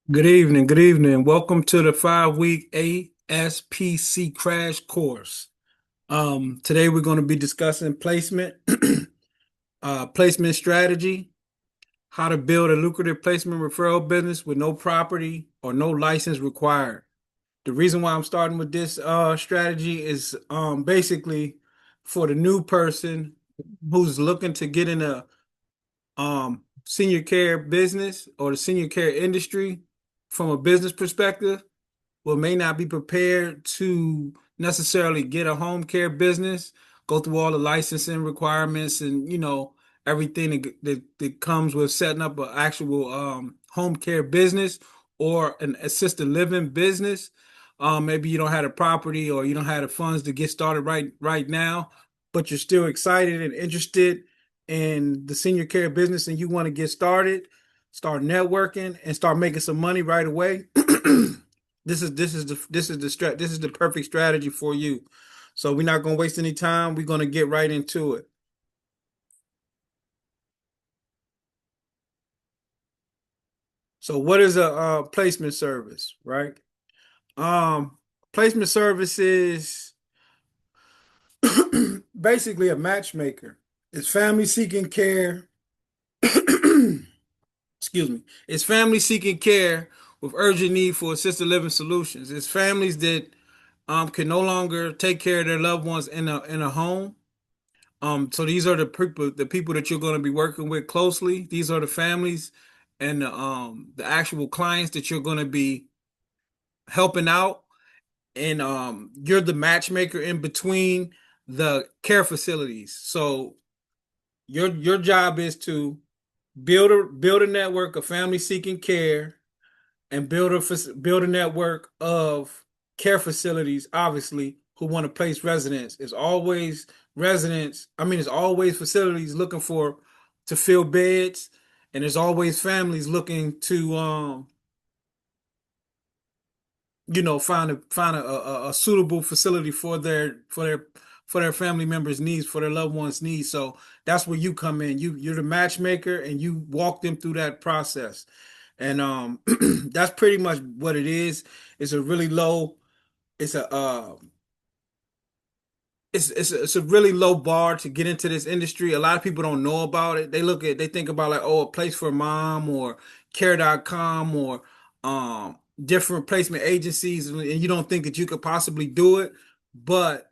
Good evening. Good evening. Welcome to the 5-week A.S.P.C crash course. Today we're going to be discussing placement, placement strategy, how to build a lucrative placement referral business with no property or no license required. The reason why I'm starting with this strategy is basically for the new person who's looking to get in a senior care business or the senior care industry from a business perspective, but may not be prepared to necessarily get a home care business, go through all the licensing requirements and everything that comes with setting up an actual home care business or an assisted living business. Maybe you don't have the property or you don't have the funds to get started right now, but you're still excited and interested in the senior care business and you want to get started, start networking and start making some money right away. This is the perfect strategy for you. So we're not going to waste any time. We're going to get right into it. So what is a placement service, right? Um, Placement service is basically a matchmaker. It's family seeking care. Excuse me. It's family seeking care with urgent need for assisted living solutions. It's families that can no longer take care of their loved ones in a home. So these are the people that you're going to be working with closely. These are the families and the actual clients that you're going to be helping out, and you're the matchmaker in between the care facilities. So your job is to build a network of family seeking care and build a network of care facilities, obviously, who want to place residents. It's always residents. I mean, it's always facilities looking for to fill beds, and there's always families looking to find a suitable facility for their family members' needs, for their loved ones' needs. So that's where you come in. You're the matchmaker and you walk them through that process. And that's pretty much what it is. It's a really low, it's a it's a really low bar to get into this industry. A lot of people don't know about it. They think about like, oh, a place for mom or care.com or different placement agencies, and you don't think that you could possibly do it. But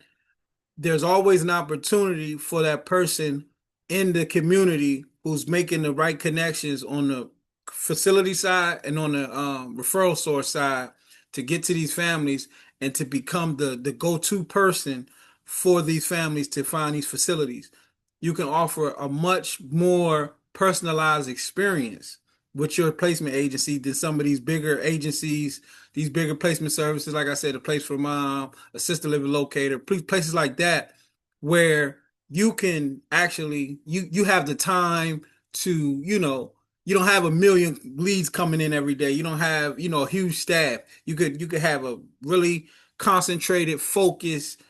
there's always an opportunity for that person in the community who's making the right connections on the facility side and on the referral source side to get to these families and to become the go-to person for these families to find these facilities. You can offer a much more personalized experience with your placement agency than some of these bigger agencies, these bigger placement services, like I said, a place for mom, assisted living locator, places like that, where you can actually you have the time to, you don't have a million leads coming in every day. You don't have, a huge staff. You could have a really concentrated, focused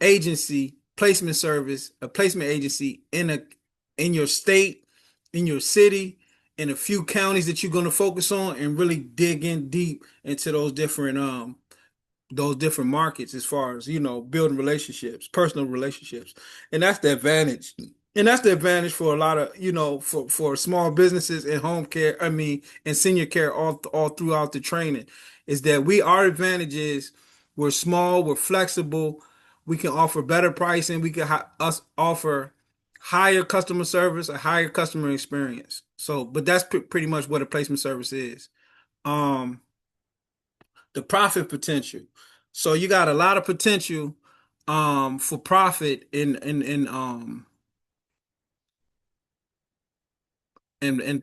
agency, placement service, a placement agency in your state, in your city, in a few counties that you're going to focus on and really dig in deep into those different markets as far as, building relationships, personal relationships. And that's the advantage. And that's the advantage for a lot of, for small businesses and home care, I mean, and senior care all throughout the training is that our advantage is we're small, we're flexible, we can offer better pricing, we can us offer higher customer service, a higher customer experience. So, but that's pretty much what a placement service is. Um, the profit potential. So you got a lot of potential for profit in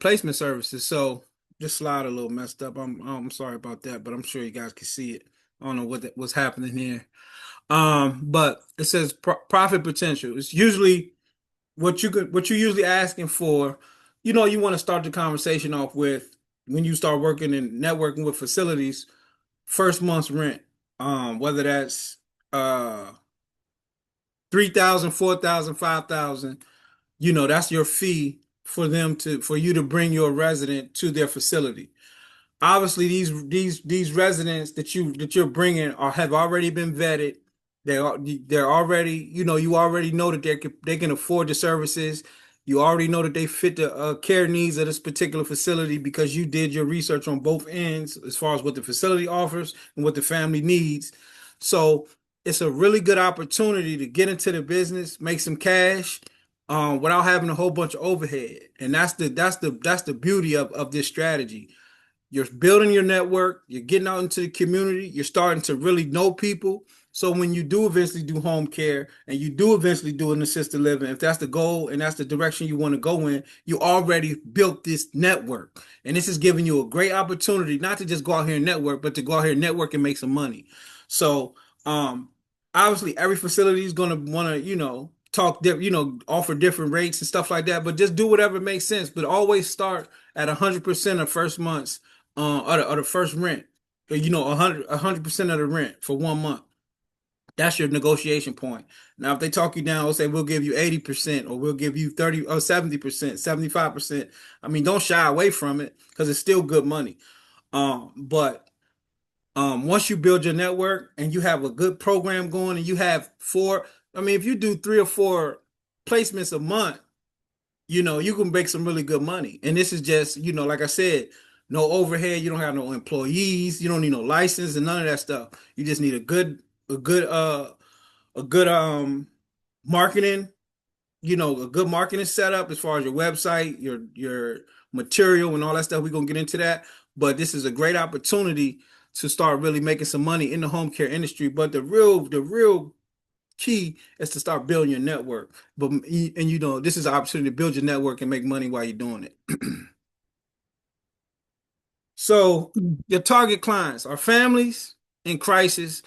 placement services. So this slide a little messed up. I'm sorry about that, but I'm sure you guys can see it. I don't know what's happening here. But it says profit potential. It's usually what you're usually asking for. You want to start the conversation off with when you start working and networking with facilities, first month's rent. Whether that's 3,000, 4,000, 5,000, that's your fee for you to bring your resident to their facility. obviously these residents that you're bringing are have already been vetted. They're already, you already know that they can afford the services. You already know that they fit the care needs of this particular facility because you did your research on both ends as far as what the facility offers and what the family needs. So it's a really good opportunity to get into the business, make some cash, without having a whole bunch of overhead. And that's the beauty of this strategy. You're building your network, you're getting out into the community, you're starting to really know people. So when you do eventually do home care and you do eventually do an assisted living, if that's the goal and that's the direction you want to go in, you already built this network. And this is giving you a great opportunity not to just go out here and network, but to go out here and network and make some money. So um obviously every facility is gonna want to, talk offer different rates and stuff like that, but just do whatever makes sense. But always start at 100% of first month's or the first rent, or, 100% of the rent for 1 month. That's your negotiation point. Now, if they talk you down, they'll say we'll give you 80%, or we'll give you 30 or 70%, 75%. I mean, don't shy away from it because it's still good money. But once you build your network and you have a good program going and you have four, I mean, if you do 3 or 4 placements a month, you can make some really good money. And this is just, like I said, no overhead. You don't have no employees. You don't need no license and none of that stuff. You just need a good, a good, marketing, a good marketing setup as far as your website, your material and all that stuff. We're going to get into that. But this is a great opportunity to start really making some money in the home care industry. But the real key is to start building your network. But this is an opportunity to build your network and make money while you're doing it. So your target clients are families in crisis,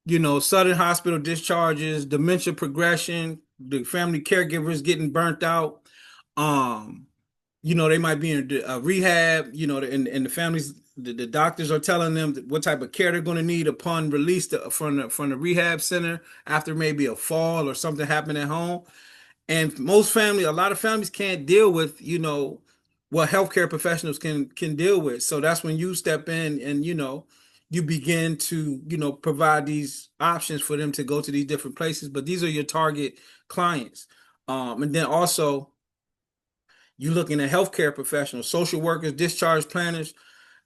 sudden hospital discharges, dementia progression, the family caregivers getting burnt out. Um, they might be in a rehab, and the families, the doctors are telling them what type of care they're going to need upon release from the rehab center after maybe a fall or something happened at home. And a lot of families can't deal with, what healthcare professionals can deal with. So that's when you step in and, you begin to, provide these options for them to go to these different places. But these are your target clients. And then also you're looking at healthcare professionals, social workers, discharge planners,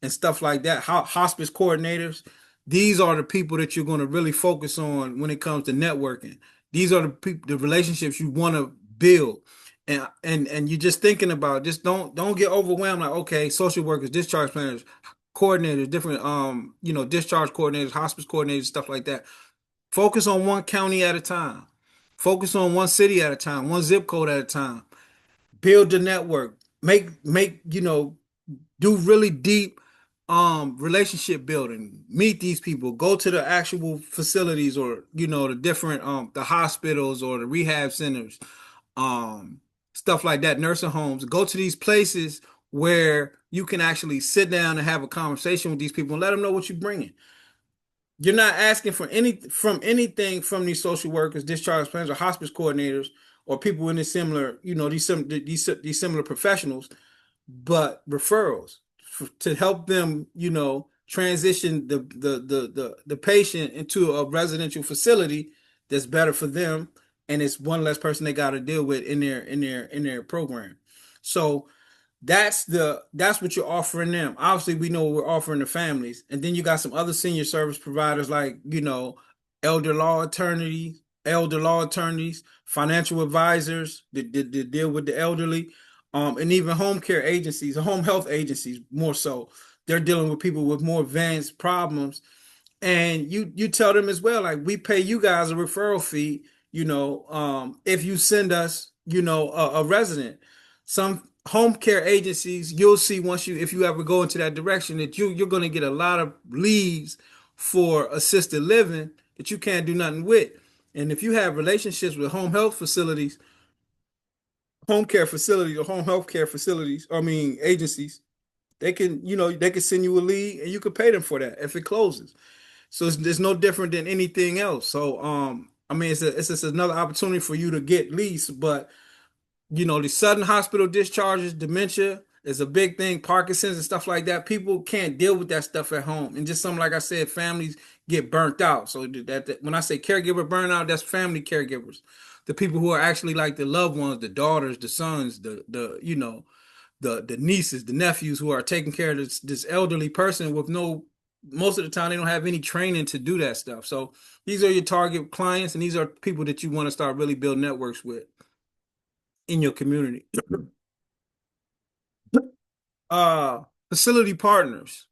and stuff like that. Hospice coordinators. These are the people that you're going to really focus on when it comes to networking. These are the people, the relationships you want to build. And you're just thinking about, just don't get overwhelmed. Like, okay, social workers, discharge planners, coordinators, different discharge coordinators, hospice coordinators, stuff like that. Focus on one county at a time. Focus on one city at a time, one zip code at a time. Build the network. Make do really deep relationship building. Meet these people. Go to the actual facilities, or the different the hospitals or the rehab centers, um stuff like that, nursing homes. Go to these places where you can actually sit down and have a conversation with these people and let them know what you're bringing. You're not asking for anything from these social workers, discharge planners, or hospice coordinators, or people in this similar, these similar professionals, but referrals to help them, transition the patient into a residential facility that's better for them, and it's one less person they got to deal with in their program. So that's what you're offering them. Obviously, we know what we're offering the families, and then you got some other senior service providers like elder law attorneys, financial advisors that deal with the elderly, and even home care agencies, home health agencies more so. They're dealing with people with more advanced problems, and you tell them as well, like, we pay you guys a referral fee, if you send us, a resident. Some home care agencies, you'll see, once if you ever go into that direction, that you're going to get a lot of leads for assisted living that you can't do nothing with. And if you have relationships with home care facilities, or home health care facilities, I mean agencies, they can send you a lead and you can pay them for that if it closes. So it's no different than anything else. So I mean, it's just another opportunity for you to get leads. But the sudden hospital discharges, dementia, is a big thing. Parkinson's and stuff like that. People can't deal with that stuff at home, and just something like I said, families get burnt out. So when I say caregiver burnout, that's family caregivers, the people who are actually like the loved ones, the daughters, the sons, the the nieces, the nephews who are taking care of this elderly person with no, most of the time they don't have any training to do that stuff. So these are your target clients, and these are people that you want to start really build networks with in your community. Uh, Facility partners,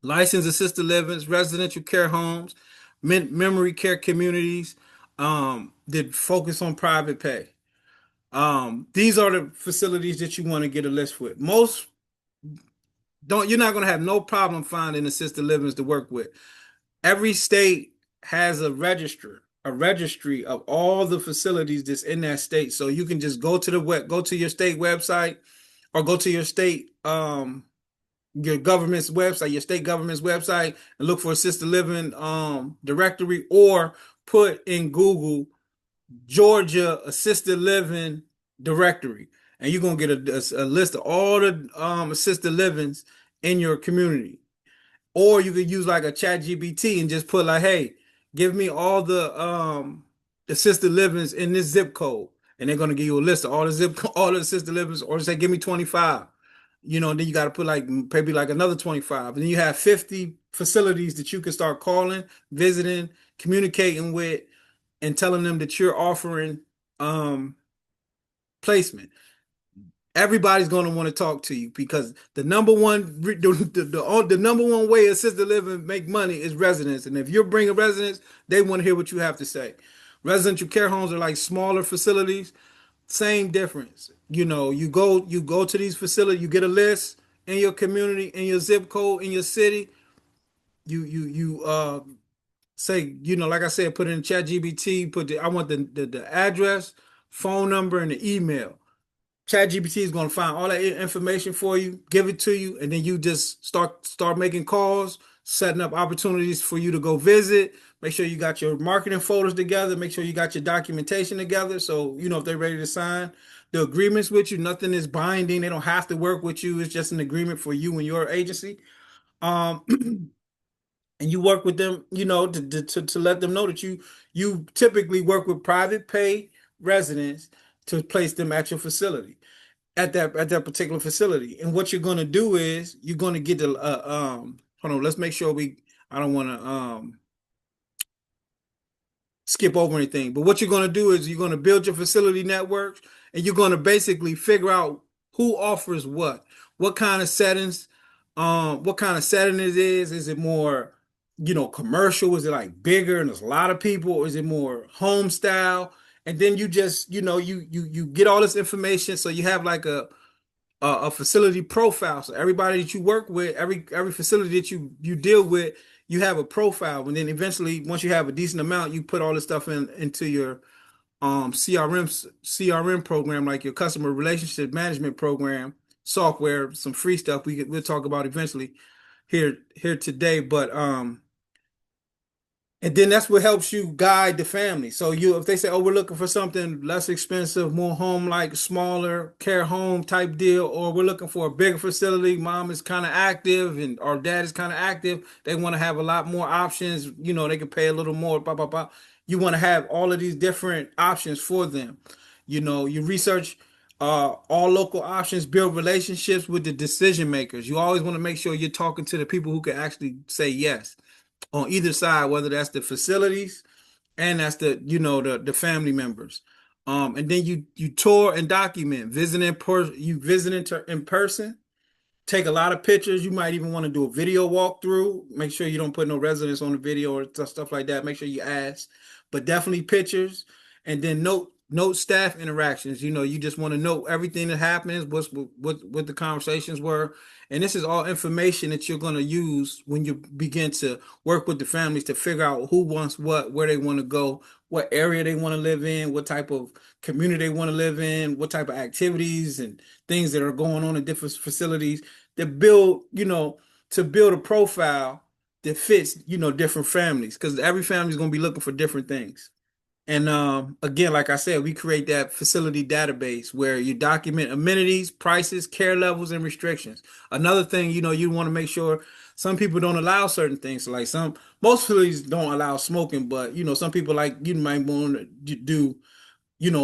licensed assisted livings, residential care homes, memory care communities, that focus on private pay. These are the facilities that you want to get a list with. Most don't, you're not going to have no problem finding assisted livings to work with. Every state has a registry of all the facilities that's in that state. So you can just go to your state website, or go to your government's website, your state government's website, and look for assisted living directory, or put in Google Georgia assisted living directory, and you're gonna get a list of all the assisted livings in your community. Or you could use like a chat GPT and just put like, hey, give me all the assisted livings in this zip code. And they're gonna give you a list of all the all the assisted livings, or say, give me 25. Then you gotta put like maybe like another 25. And then you have 50 facilities that you can start calling, visiting, communicating with, and telling them that you're offering placement. Everybody's going to want to talk to you, because the number one way assisted living make money is residents. And if you're bringing residents, they want to hear what you have to say. Residential care homes are like smaller facilities. Same difference. You go to these facilities, you get a list in your community, in your zip code, in your city. You say, like I said, put in chat GBT, I want the address, phone number, and the email. ChatGPT is going to find all that information for you, give it to you, and then you just start making calls, setting up opportunities for you to go visit. Make sure you got your marketing folders together. Make sure you got your documentation together. So if they're ready to sign the agreements with you, nothing is binding. They don't have to work with you. It's just an agreement for you and your agency. Um, and you work with them, to let them know that you typically work with private pay residents to place them at your facility, at that particular facility. And what you're going to do is you're going to get the hold on, let's make sure I don't want to skip over anything. But what you're going to do is you're going to build your facility networks, and you're going to basically figure out who offers what kind of settings, what kind of setting it is. Is it more, commercial? Is it like bigger and there's a lot of people? Or is it more home style? And then you just, you get all this information, so you have like a facility profile. So everybody that you work with, every facility that you deal with, you have a profile. And then eventually, once you have a decent amount, you put all this stuff into your CRM program, like your customer relationship management program software, some free stuff we'll talk about eventually here today. But and then that's what helps you guide the family. So if they say, "Oh, we're looking for something less expensive, more home like, smaller care home type deal," or "We're looking for a bigger facility. Mom is kind of active and our dad is kind of active. They want to have a lot more options. They can pay a little more." Blah blah blah. You want to have all of these different options for them. You research all local options, build relationships with the decision makers. You always want to make sure you're talking to the people who can actually say yes on either side, whether that's the facilities and that's the family members. And then you tour and document, visiting in person, take a lot of pictures. You might even want to do a video walkthrough. Make sure you don't put no residents on the video or stuff like that. Make sure you ask, but definitely pictures. And then note staff interactions. You just want to know everything that happens, what the conversations were. And this is all information that you're going to use when you begin to work with the families to figure out who wants what, where they want to go, what area they want to live in, what type of community they want to live in, what type of activities and things that are going on in different facilities, that to build a profile that fits, different families, because every family is going to be looking for different things. And again, like I said, we create that facility database where you document amenities, prices, care levels, and restrictions. Another thing, you want to make sure some people don't allow certain things. So like most facilities don't allow smoking, but some people like you might want to do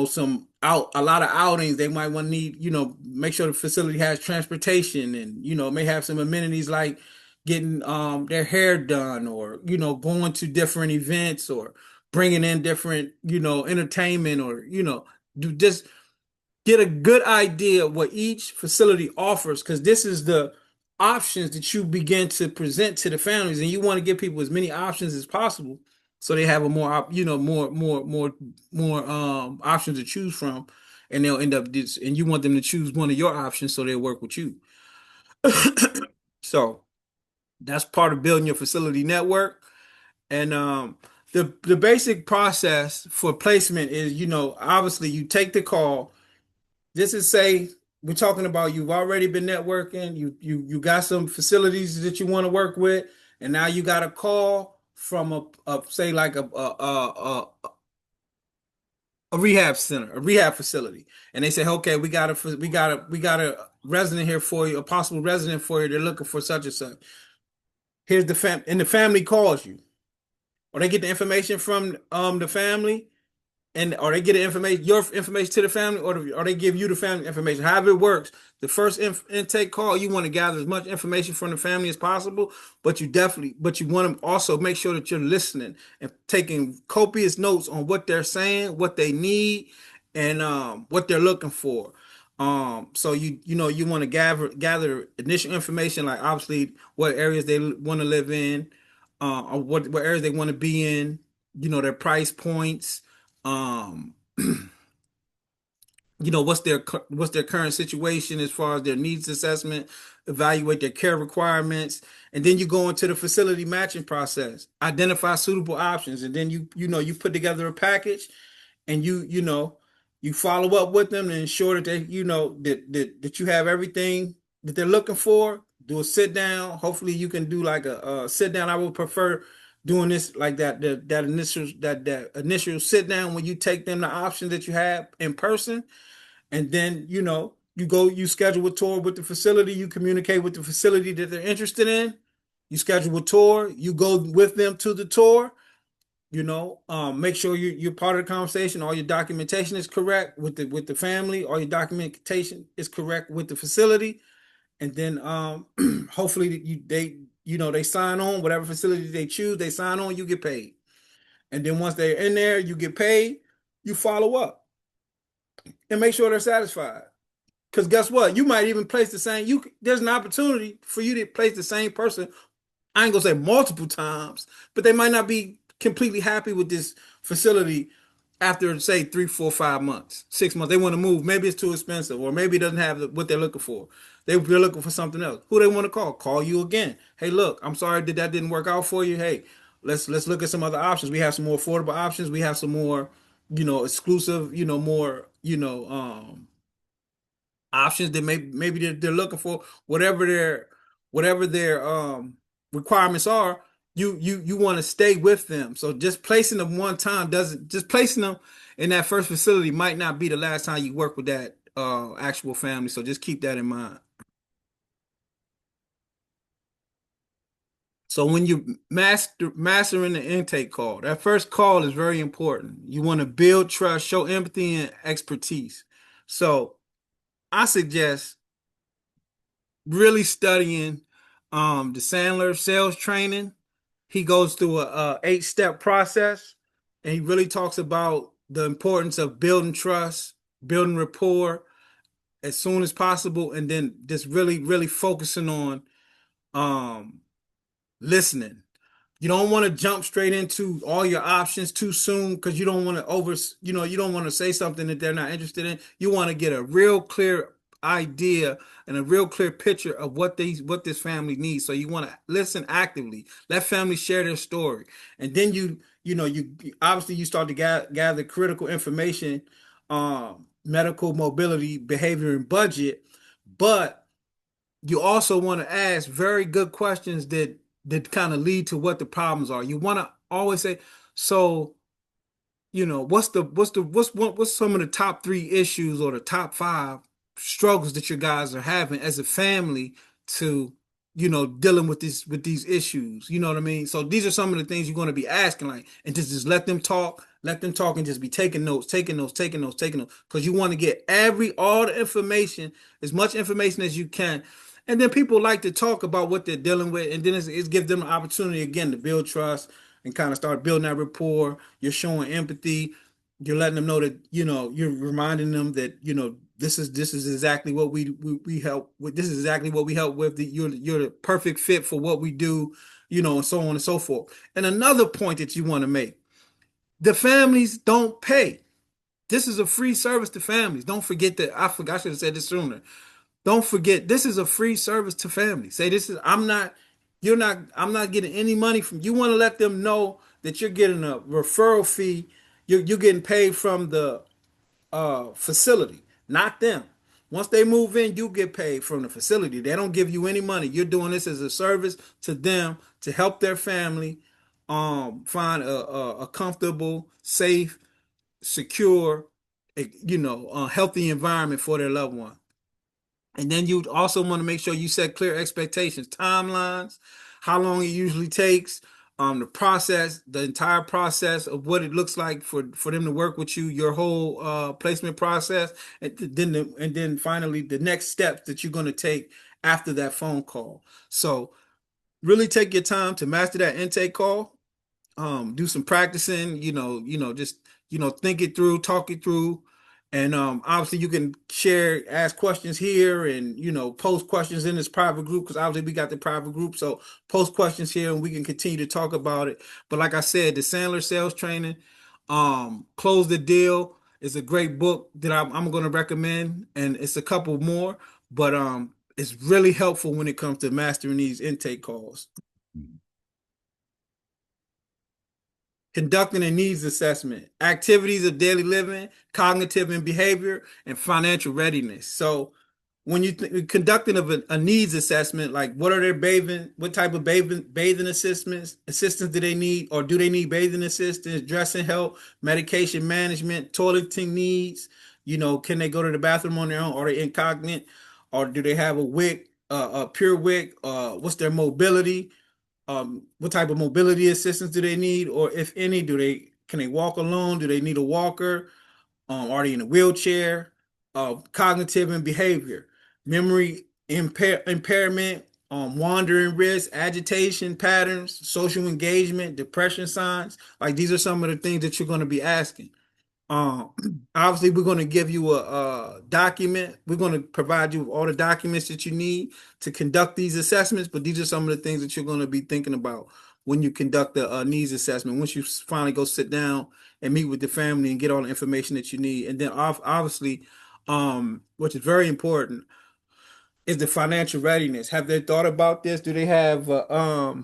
some a lot of outings. They might want to need, make sure the facility has transportation and, may have some amenities like getting their hair done or, going to different events or bringing in different, entertainment or, do just get a good idea of what each facility offers because this is the options that you begin to present to the families and you want to give people as many options as possible so they have a more options to choose from and they'll end up this and you want them to choose one of your options so they'll work with you. So that's part of building your facility network. And the basic process for placement is, obviously you take the call. This is say we're talking about you've already been networking, you got some facilities that you want to work with, and now you got a call from a say like a rehab center, a rehab facility, and they say, okay, we got a resident here for you, a possible resident for you. They're looking for such and such. Here's and the family calls you, or they get the information from the family and or they get your information to the family, or they give you the family information. However it works, the first intake call, you want to gather as much information from the family as possible, but you want to also make sure that you're listening and taking copious notes on what they're saying, what they need, and what they're looking for. So you want to gather initial information, like obviously what areas they want to live in, or what areas they want to be in, their price points, um what's their current situation as far as their needs assessment, evaluate their care requirements, and then you go into the facility matching process, identify suitable options, and then you put together a package and you follow up with them and ensure that they that you have everything that they're looking for. Do a sit down. Hopefully you can do like a sit down. I would prefer doing this like that initial sit down when you take them the options that you have in person, and then you schedule a tour with the facility, you communicate with the facility that they're interested in, you schedule a tour, you go with them to the tour, make sure you're part of the conversation. All your documentation is correct with the family. All your documentation is correct with the facility, and then hopefully they sign on whatever facility they choose. They sign on. You get paid, and then once they're in there, you get paid. You follow up and make sure they're satisfied. Because guess what? You might even place the same. There's an opportunity for you to place the same person. I ain't gonna say multiple times, but they might not be completely happy with this facility after say 3, 4, 5 months, 6 months. They want to move. Maybe it's too expensive, or maybe it doesn't have what they're looking for. They're looking for something else. Who they want to call? Call you again. Hey, look, I'm sorry that didn't work out for you. Hey, let's look at some other options. We have some more affordable options. We have some more, exclusive, more, options that maybe they're looking for, whatever their requirements are. You want to stay with them. So just placing them one time doesn't just placing them in that first facility might not be the last time you work with that actual family. So just keep that in mind. So when you mastering the intake call, that first call is very important. You want to build trust, show empathy and expertise. So I suggest really studying the Sandler sales training. He goes through a 8-step process, and he really talks about the importance of building trust, building rapport as soon as possible, and then just really, really focusing on um listening. You don't want to jump straight into all your options too soon because you don't want to you don't want to say something that they're not interested in. You want to get a real clear idea and a real clear picture of what this family needs. So you want to listen actively. Let families share their story. And then you obviously you start to gather critical information, medical mobility, behavior, and budget, but you also want to ask very good questions that kind of lead to what the problems are. You want to always say, so, what's some of the top three issues or the top five struggles that your guys are having as a family to, dealing with these issues. You know what I mean? So these are some of the things you're going to be asking, like, and just let them talk, and just be taking notes, taking notes, taking notes, taking notes, because you want to get all the information, as much information as you can. And then people like to talk about what they're dealing with, and then it's give them an opportunity again to build trust and kind of start building that rapport. You're showing empathy. You're letting them know that you're reminding them that this is exactly what we help with. This is exactly what we help with. You're the perfect fit for what we do, and so on and so forth. And another point that you want to make: the families don't pay. This is a free service to families. Don't forget that. I forgot. I should have said this sooner. Don't forget, this is a free service to families. Say this is I'm not getting any money from you. Want to let them know that you're getting a referral fee. You're getting paid from the facility, not them. Once they move in, you get paid from the facility. They don't give you any money. You're doing this as a service to them to help their family find a comfortable, safe, secure, healthy environment for their loved one. And then you also want to make sure you set clear expectations, timelines, how long it usually takes, the process, the entire process of what it looks like for them to work with you, your whole placement process, and then finally the next steps that you're going to take after that phone call. So really take your time to master that intake call, do some practicing, just think it through, talk it through. And obviously you can ask questions here, and post questions in this private group, because obviously we got the private group. So post questions here and we can continue to talk about it. But like I said, the Sandler sales training, Close the Deal, is a great book that I'm going to recommend, and it's a couple more, but it's really helpful when it comes to mastering these intake calls. Conducting a needs assessment, activities of daily living, cognitive and behavior, and financial readiness. So when you conducting of a needs assessment, like what are their what type of bathing assistance do they need, or do they need bathing assistance, dressing help, medication management, toileting needs? Can they go to the bathroom on their own? Are they incognito, or do they have a wick, a pure wick? What's their mobility? What type of mobility assistance do they need, or if any, can they walk alone? Do they need a walker? Are they in a wheelchair? Cognitive and behavior, memory impairment, wandering risk, agitation patterns, social engagement, depression signs. Like, these are some of the things that you're going to be asking. Um, Obviously, we're going to give you a document. We're going to provide you with all the documents that you need to conduct these assessments. But these are some of the things that you're going to be thinking about when you conduct the needs assessment. Once you finally go sit down and meet with the family and get all the information that you need, and then obviously, which is very important, is the financial readiness. Have they thought about this? Do they have a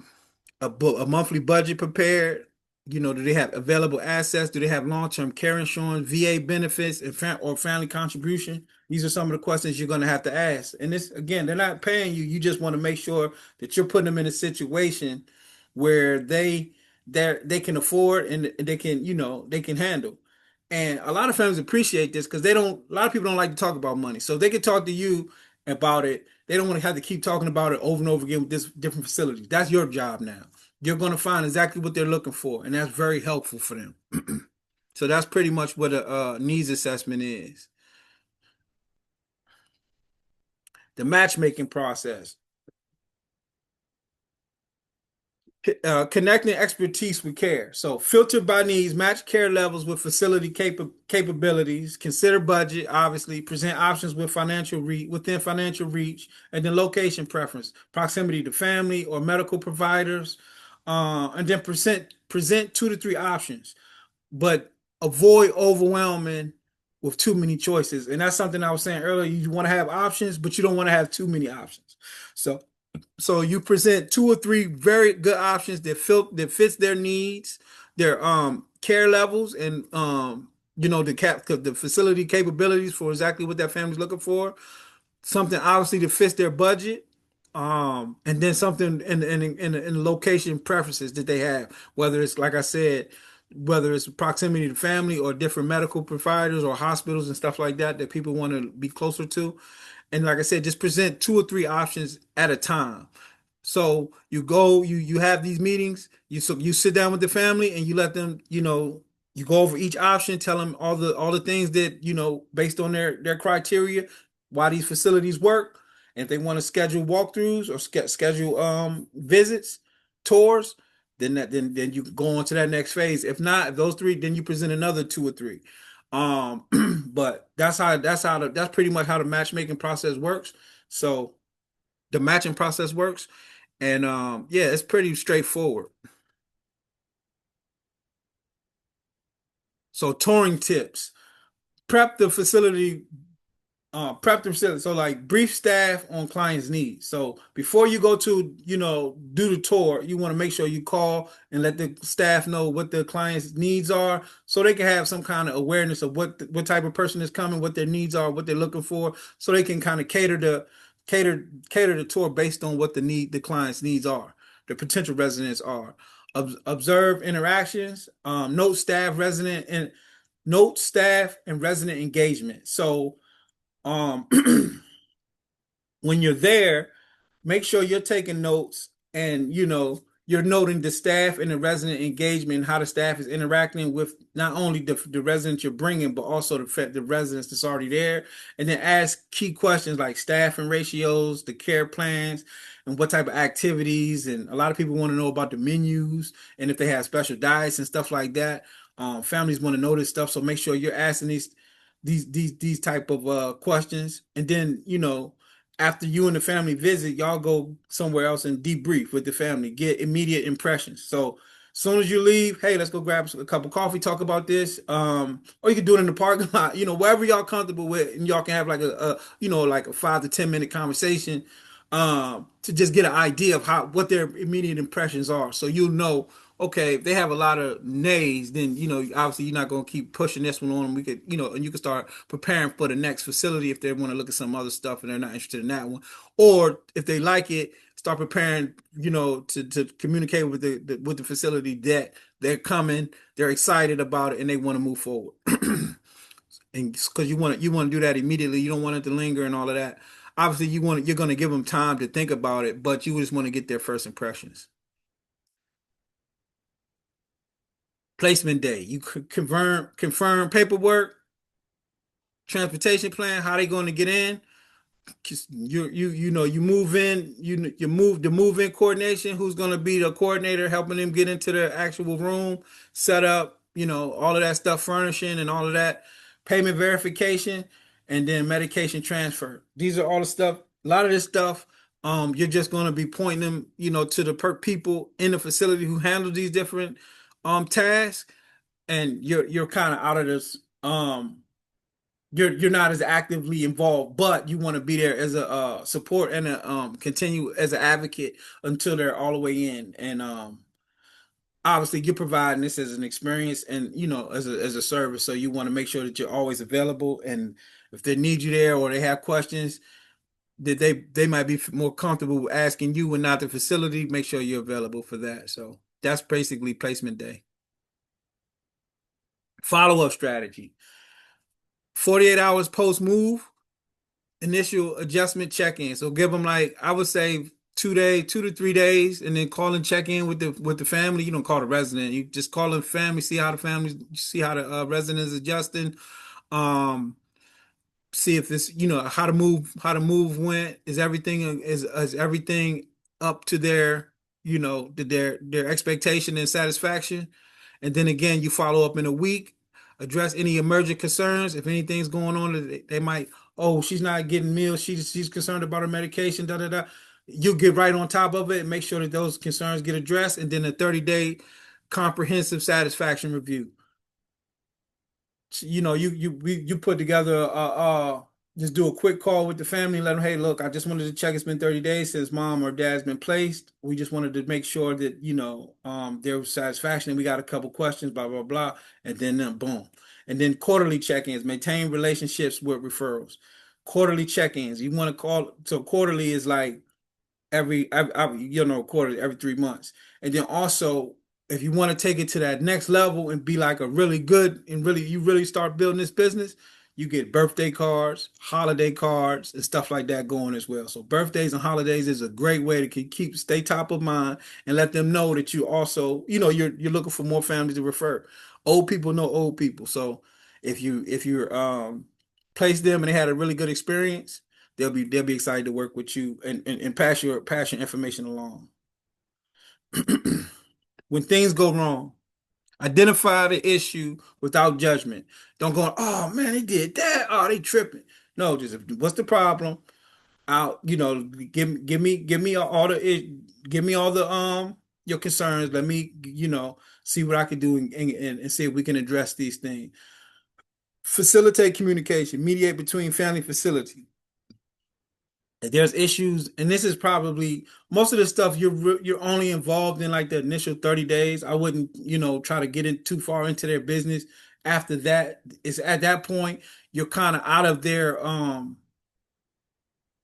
monthly budget prepared? Do they have available assets? Do they have long-term care insurance, VA benefits, and or family contribution? These are some of the questions you're going to have to ask. And this, again, they're not paying you. You just want to make sure that you're putting them in a situation where they can afford, and they can, they can handle. And a lot of families appreciate this, because a lot of people don't like to talk about money. So they can talk to you about it. They don't want to have to keep talking about it over and over again with this different facilities. That's your job now. You're going to find exactly what they're looking for, and that's very helpful for them. So that's pretty much what a needs assessment is. The matchmaking process. Connecting expertise with care. So filter by needs, match care levels with facility capabilities, consider budget, obviously, present options within financial reach, and then location preference, proximity to family or medical providers, and then present 2 to 3 options, but avoid overwhelming with too many choices. And that's something I was saying earlier. You want to have options, but you don't want to have too many options. So you present 2 or 3 very good options that fits their needs, their care levels, and the facility capabilities for exactly what that family's looking for. Something obviously that fits their budget, and then something in the location preferences that they have. Whether it's, like I said, whether it's proximity to family or different medical providers or hospitals and stuff like that that people want to be closer to. And like I said, just present two or three options at a time. So you go, you have these meetings, you sit down with the family and you let them, you go over each option, tell them all the things that, based on their criteria, why these facilities work. And if they want to schedule walkthroughs or schedule visits, tours, then you go on to that next phase. If not, if those three, then you present another two or three. Um, but that's pretty much how the matchmaking process works. So the matching process works. And yeah, it's pretty straightforward. So touring tips. Prep the facility prep themselves. So like brief staff on clients' needs. So before you go to, do the tour, you want to make sure you call and let the staff know what the client's needs are so they can have some kind of awareness of what type of person is coming, what their needs are, what they're looking for, so they can kind of cater the tour based on what the client's needs are, the potential residents are. Observe interactions, note staff and resident engagement. So um when you're there, make sure you're taking notes and you're noting the staff and the resident engagement and how the staff is interacting with not only the residents you're bringing, but also the residents that's already there. And then ask key questions like staffing ratios, the care plans, and what type of activities. And a lot of people want to know about the menus and if they have special diets and stuff like that. Families want to know this stuff, so make sure you're asking these type of questions. And then after you and the family visit, y'all go somewhere else and debrief with the family, get immediate impressions. So as soon as you leave, hey, let's go grab a cup of coffee, talk about this. Or you can do it in the parking lot, wherever y'all comfortable with, and y'all can have like like a 5 to 10 minute conversation, to just get an idea of what their immediate impressions are. So you'll know, okay, if they have a lot of nays, then obviously you're not going to keep pushing this one on them. We could, and you can start preparing for the next facility if they want to look at some other stuff and they're not interested in that one. Or if they like it, start preparing, to communicate with the facility that they're coming, they're excited about it, and they want to move forward. And because you want to do that immediately, you don't want it to linger and all of that. Obviously, you're going to give them time to think about it, but you just want to get their first impressions. Placement day, you confirm paperwork, transportation plan, how they going to get in. You move in, you move the move in coordination, who's going to be the coordinator helping them get into the actual room, set up, all of that stuff, furnishing and all of that, payment verification, and then medication transfer. These are all the stuff. A lot of this stuff, you're just going to be pointing them, to the people in the facility who handle these different tasks, and you're kind of out of this. You're not as actively involved, but you want to be there as a support and a continue as an advocate until they're all the way in. And obviously you're providing this as an experience and as a service, so you want to make sure that you're always available. And if they need you there or they have questions that they might be more comfortable asking you and not the facility, make sure you're available for that. So that's basically placement day. Follow-up strategy: 48 hours post move, initial adjustment check-in. So give them, like, I would say 2 to 3 days, and then call and check in with the family. You don't call the resident. You just call the family, see how the resident is adjusting. Um, See if this, how the move went. Is everything up to their expectation and satisfaction? And then again, you follow up in a week, address any emergent concerns. If anything's going on, they might, oh, she's not getting meals, she's concerned about her medication, da da da. You get right on top of it and make sure that those concerns get addressed, and then a 30-day comprehensive satisfaction review. You put together just do a quick call with the family, let them, hey, look, I just wanted to check, it's been 30 days since mom or dad's been placed. We just wanted to make sure that there was satisfaction, and we got a couple questions, blah blah blah. And then boom. And then quarterly check-ins, maintain relationships with referrals. Quarterly check-ins, you want to call, so quarterly is like quarterly every 3 months. And then also if you want to take it to that next level and be like a really good and really you really start building this business, you get birthday cards, holiday cards, and stuff like that going as well. So birthdays and holidays is a great way to keep stay top of mind and let them know that you also, you're looking for more families to refer. Old people know old people. So if you place them and they had a really good experience, they'll be excited to work with you and pass your information along. When things go wrong, identify the issue without judgment. Don't go, oh man, they did that. Oh, they tripping. No, just what's the problem? Out, give me give me all the your concerns. Let me, see what I can do and see if we can address these things. Facilitate communication, mediate between family facility. If there's issues, and this is probably most of the stuff you're only involved in like the initial 30 days. I wouldn't, try to get in too far into their business. After that, it's at that point you're kind of out of their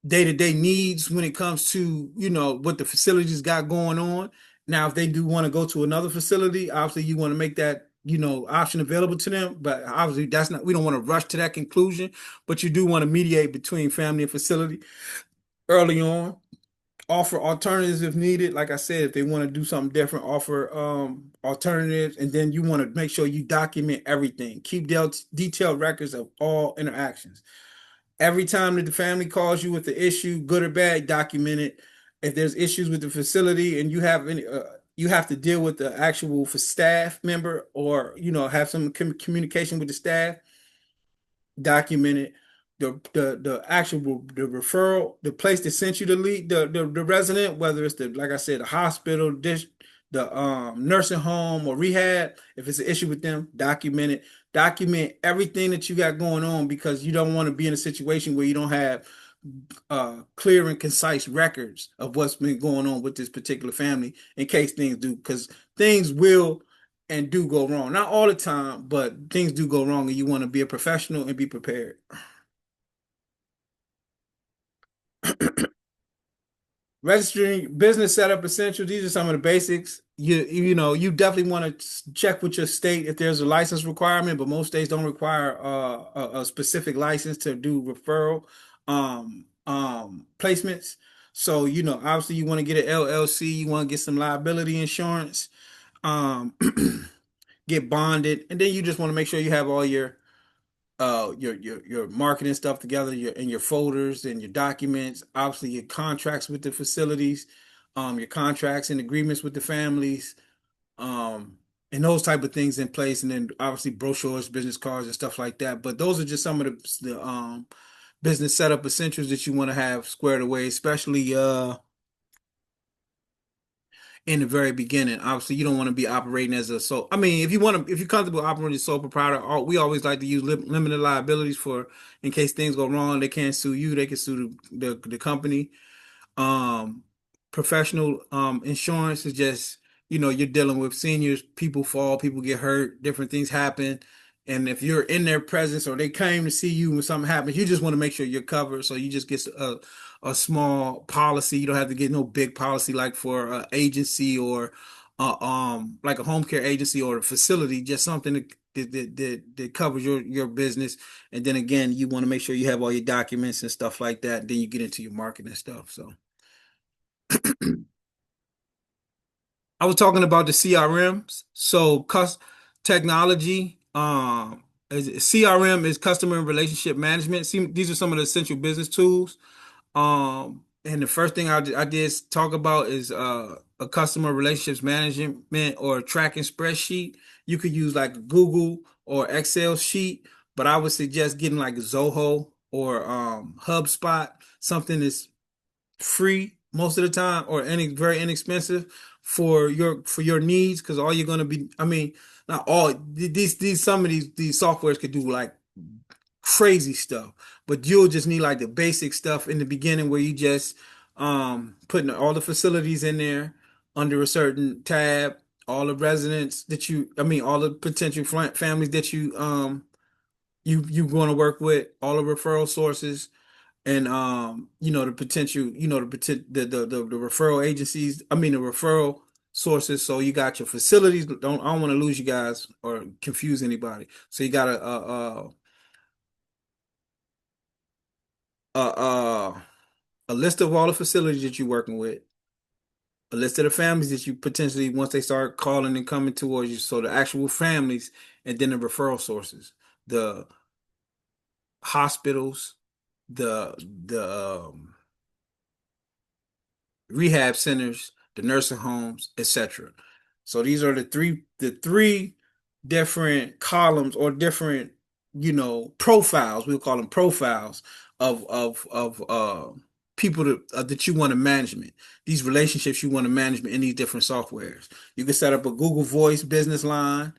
day-to-day needs when it comes to, what the facilities got going on. Now, if they do want to go to another facility, obviously you want to make that, option available to them. But obviously that's not, we don't want to rush to that conclusion, but you do want to mediate between family and facility early on. Offer alternatives if needed. Like I said, if they want to do something different, offer alternatives, and then you want to make sure you document everything. Keep detailed records of all interactions. Every time that the family calls you with the issue, good or bad, document it. If there's issues with the facility and you have to deal with the actual for staff member or have some communication with the staff, documented the actual the referral, the place that sent you the lead, the resident, whether it's the like I said, the hospital, the nursing home or rehab. If it's an issue with them, document it. Document everything that you got going on because you don't want to be in a situation where you don't have clear and concise records of what's been going on with this particular family in case things do, because things will and do go wrong. Not all the time, but things do go wrong, and you want to be a professional and be prepared. Registering business setup essentials. These are some of the basics. You definitely want to check with your state if there's a license requirement, but most states don't require a specific license to do referral placements. So obviously you want to get an LLC, you want to get some liability insurance, um, get bonded, and then you just want to make sure you have all your marketing stuff together, your folders and your documents, obviously your contracts with the facilities, your contracts and agreements with the families, um, and those type of things in place, and then obviously brochures, business cards, and stuff like that. But those are just some of the business setup essentials that you want to have squared away, especially in the very beginning. Obviously, you don't want to be operating as a sole. I mean, if you're comfortable operating as a sole proprietor, we always like to use limited liabilities for in case things go wrong. They can't sue you; they can sue the company. Um, Professional insurance is just, you're dealing with seniors, people fall, people get hurt, different things happen. And if you're in their presence or they came to see you when something happens, you just want to make sure you're covered. So you just get a small policy. You don't have to get no big policy like for an agency or like a home care agency or a facility, just something that covers your business. And then again, you want to make sure you have all your documents and stuff like that. Then you get into your marketing stuff. So I was talking about the CRMs. So, technology, CRM is customer and relationship management. See, these are some of the essential business tools. And the first thing I did talk about is a customer relationships management or a tracking spreadsheet. You could use like a Google or Excel sheet, but I would suggest getting like Zoho or HubSpot, something that's free most of the time or very inexpensive for your needs, because all you're going to be, I mean, not all these some of these softwares could do like crazy stuff, but you'll just need like the basic stuff in the beginning where you just putting all the facilities in there under a certain tab, all the residents that all the potential families that you going to work with, all the referral sources, and the potential, the referral agencies, the referral sources. So you got your facilities. I don't want to lose you guys or confuse anybody. So you got a list of all the facilities that you're working with, a list of the families that you potentially, once they start calling and coming towards you, so the actual families, and then the referral sources, the hospitals, the rehab centers, the nursing homes, etc. So these are the three different columns or different, profiles. We'll call them profiles of people that you want to management. These relationships you want to management in these different softwares. You can set up a Google Voice business line,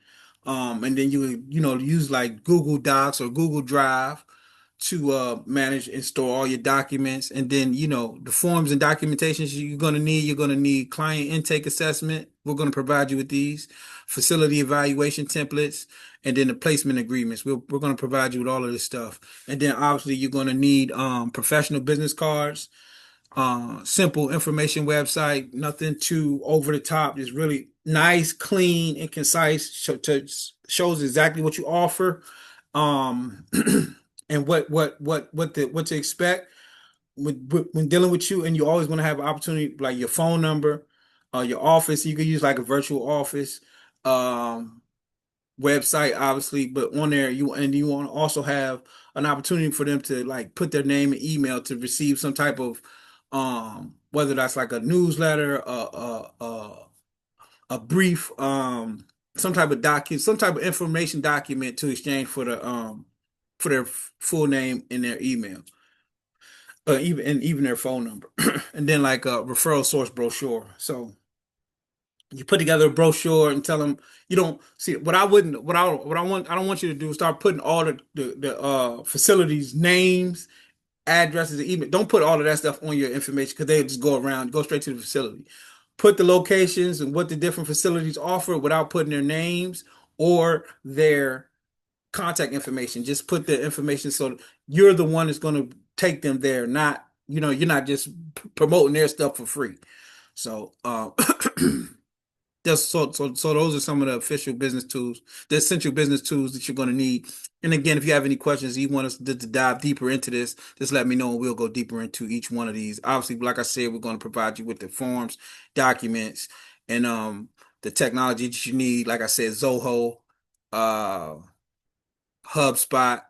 and then use like Google Docs or Google Drive to manage and store all your documents. And then, the forms and documentations you're going to need client intake assessment. We're going to provide you with these facility evaluation templates, and then the placement agreements. We're going to provide you with all of this stuff. And then obviously you're going to need professional business cards, simple information website, nothing too over the top, just really nice, clean, and concise, shows exactly what you offer, um and what to expect when dealing with you. And you always want to have an opportunity, like your phone number, your office. You could use like a virtual office, um website, obviously, but on there you want to also have an opportunity for them to like put their name and email to receive some type of, whether that's like a newsletter, a brief, some type of some type of information document to exchange for their full name and their email, even their phone number. And then like a referral source brochure. So you put together a brochure and tell them, you don't see what I wouldn't what I don't want you to do is start putting all the facilities names, addresses, and email. Don't put all of that stuff on your information, because they just go straight to the facility. Put the locations and what the different facilities offer without putting their names or their contact information. Just put the information so you're the one that's going to take them there, not, you're not just promoting their stuff for free. So, just so those are some of the official business tools, the essential business tools that you're going to need. And again, if you have any questions, you want us to dive deeper into this, just let me know and we'll go deeper into each one of these. Obviously, like I said, we're going to provide you with the forms, documents, and the technology that you need. Like I said, Zoho, uh HubSpot,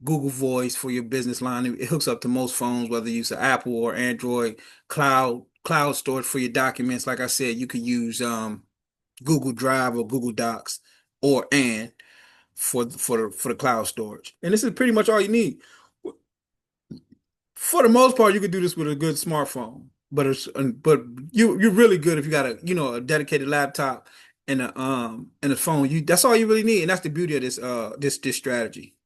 Google Voice for your business line. It hooks up to most phones, whether you use an Apple or Android. Cloud storage for your documents. Like I said, you could use Google Drive or Google Docs, or and for the cloud storage. And this is pretty much all you need. For the most part, you could do this with a good smartphone, but you're really good if you got a dedicated laptop and a phone. That's all you really need, and that's the beauty of this strategy.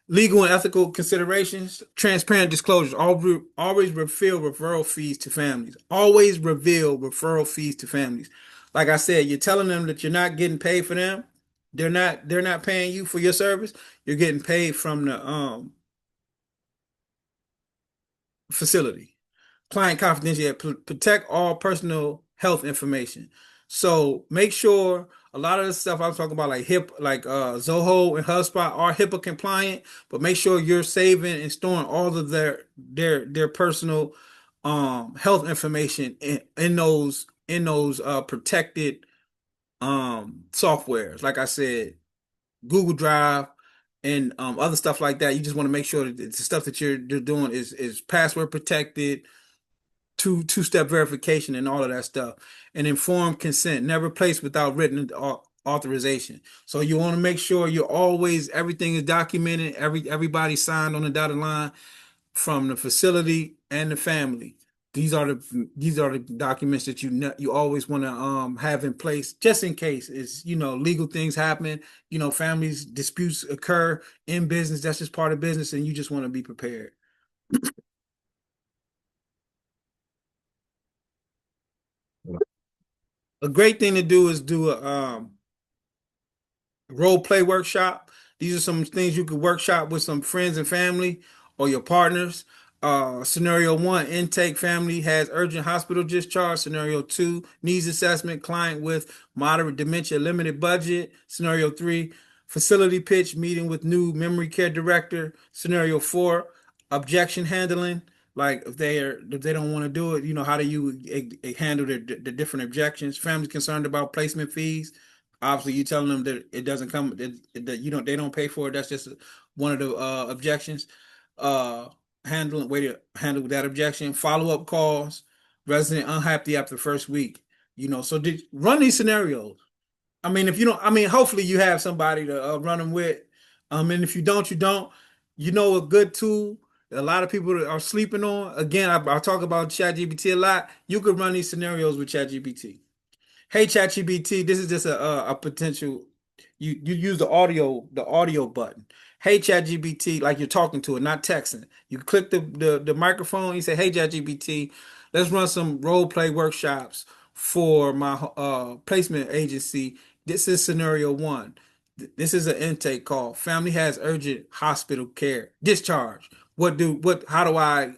Legal and ethical considerations, transparent disclosures. Always reveal referral fees to families. Always reveal referral fees to families. Like I said, you're telling them that you're not getting paid for them. They're not paying you for your service. You're getting paid from the facility. Client confidentiality, protect all personal health information. So make sure a lot of the stuff I'm talking about, like Zoho and HubSpot, are HIPAA compliant, but make sure you're saving and storing all of their personal health information in those protected softwares. Like I said, Google Drive and other stuff like that. You just want to make sure that the stuff that you're doing is password protected, two-step verification, and all of that stuff. And informed consent, never placed without written authorization. So you want to make sure everything is documented, everybody signed on the dotted line from the facility and the family. These are the documents that you always want to have in place, just in case it's legal things happen, families disputes occur in business. That's just part of business, and you just want to be prepared. A great thing to do is do a role play workshop. These are some things you could workshop with some friends and family or your partners. Scenario one, intake family has urgent hospital discharge. Scenario two, needs assessment, client with moderate dementia, limited budget. Scenario three, facility pitch, meeting with new memory care director. Scenario four, objection handling. Like if they don't want to do it, how do you handle the different objections? Families concerned about placement fees. Obviously, you telling them that it doesn't come that they don't pay for it. That's just one of the objections. Uh, way to handle that objection. Follow up calls. Resident unhappy after the first week. So run these scenarios. I mean, if you don't, I mean, hopefully you have somebody to run them with. And if you don't, you don't. A good tool that a lot of people are sleeping on. Again, I talk about ChatGPT a lot. You could run these scenarios with ChatGPT. Hey ChatGPT, this is just a potential. You use the audio button. Hey ChatGPT, like you're talking to it, not texting. You click the microphone. You say, Hey ChatGPT, let's run some role play workshops for my placement agency. This is scenario one. This is an intake call. Family has urgent hospital care discharge. How do I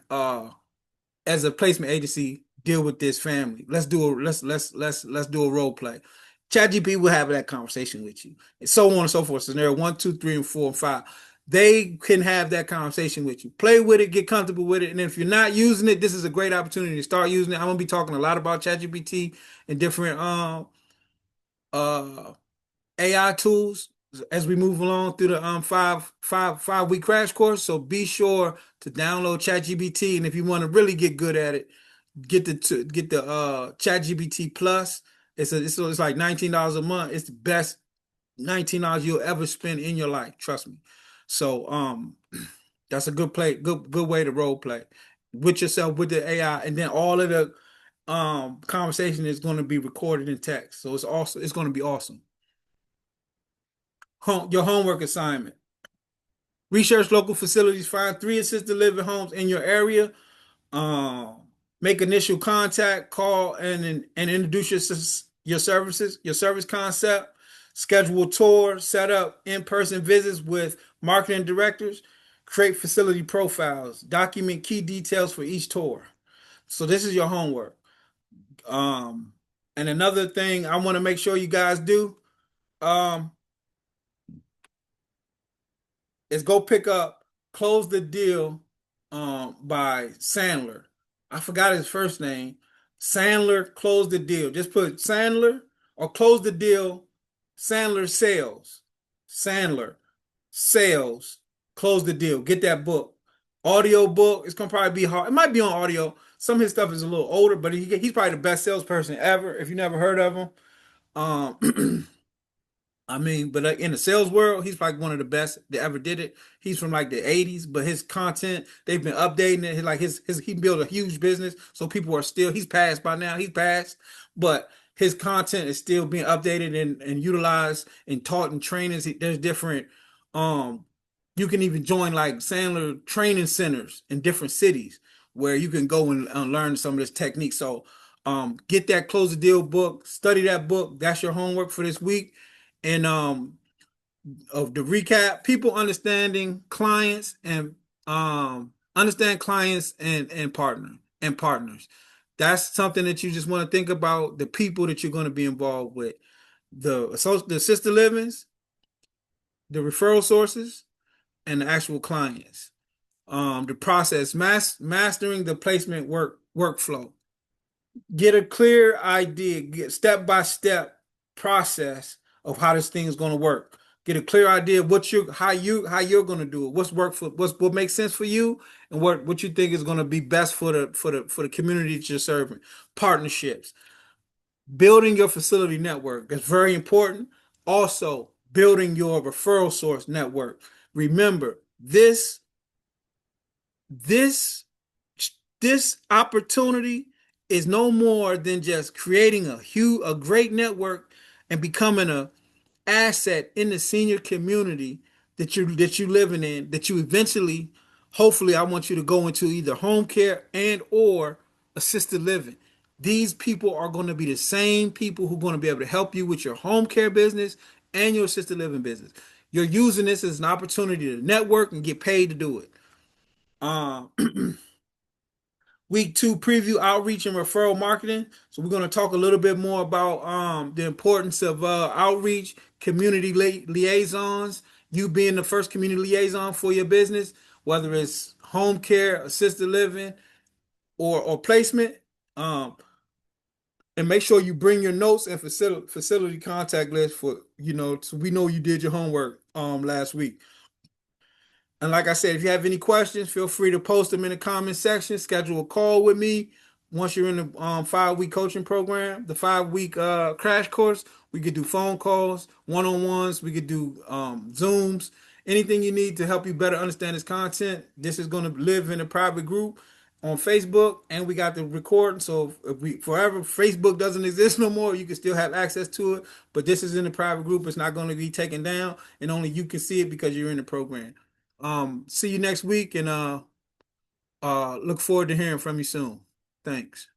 as a placement agency deal with this family? Let's do a role play. ChatGPT will have that conversation with you, and so on and so forth. Scenario one, two, three, and four, and five. They can have that conversation with you. Play with it, get comfortable with it, and if you're not using it, this is a great opportunity to start using it. I'm gonna be talking a lot about ChatGPT and different uh AI tools as we move along through the 5 week crash course. So be sure to download ChatGPT, and if you want to really get good at it, get the ChatGPT Plus. It's like $19 a month. It's the best $19 you'll ever spend in your life. Trust me. So that's a good way to role play with yourself with the AI, and then all of the conversation is going to be recorded in text. So it's going to be awesome. Your homework assignment. Research local facilities, find 3 assisted living homes in your area. Um, Make initial contact, call and introduce your services, your service concept. Schedule a tour, set up in-person visits with marketing directors. Create facility profiles. Document key details for each tour. So this is your homework. Um, and another thing I want to make sure you guys do. Um, is go pick up Close the Deal by Sandler. I forgot his first name. Sandler Close the Deal. Just put Sandler or Close the Deal, Sandler Sales. Sandler Sales, Close the Deal. Get that book. Audio book. It's gonna probably be hard. It might be on audio. Some of his stuff is a little older, but he's probably the best salesperson ever. If you never heard of him, I mean, but in the sales world, he's like one of the best that ever did it. He's from like the 80s, but his content, they've been updating it. Like he built a huge business. So people are still, he's passed by now, he's passed, but his content is still being updated and utilized and taught in trainings. There's different, um, you can even join like Sandler training centers in different cities where you can go and learn some of this technique. So, get that Close the Deal book, study that book. That's your homework for this week. And of the recap, people understand clients and partners. That's something that you just want to think about. The people that you're going to be involved with, the assisted livings, the referral sources, and the actual clients. The process, mastering the placement workflow. Get a clear idea, get step by step process of how this thing is going to work. Get a clear idea of how you're going to do it. What makes sense for you, and what you think is going to be best for the community that you're serving. Partnerships, building your facility network. That's very important. Also, building your referral source network. Remember, this this opportunity is no more than just creating a great network and becoming a asset in the senior community that you living in, that you eventually, hopefully, I want you to go into either home care and or assisted living. These people are going to be the same people who are going to be able to help you with your home care business and your assisted living business. You're using this as an opportunity to network and get paid to do it. Week 2 preview outreach and referral marketing. So we're going to talk a little bit more about the importance of outreach, community liaisons, you being the first community liaison for your business, whether it's home care, assisted living, or placement. Um, and make sure you bring your notes and facility contact list for, so we know you did your homework last week. And like I said, if you have any questions, feel free to post them in the comment section. Schedule a call with me once you're in the 5-week coaching program, the 5-week crash course. We could do phone calls, one-on-ones. We could do Zooms. Anything you need to help you better understand this content. This is going to live in a private group on Facebook, and we got the recording. So if we forever Facebook doesn't exist no more, you can still have access to it. But this is in a private group. It's not going to be taken down, and only you can see it because you're in the program. See you next week, and look forward to hearing from you soon. Thanks.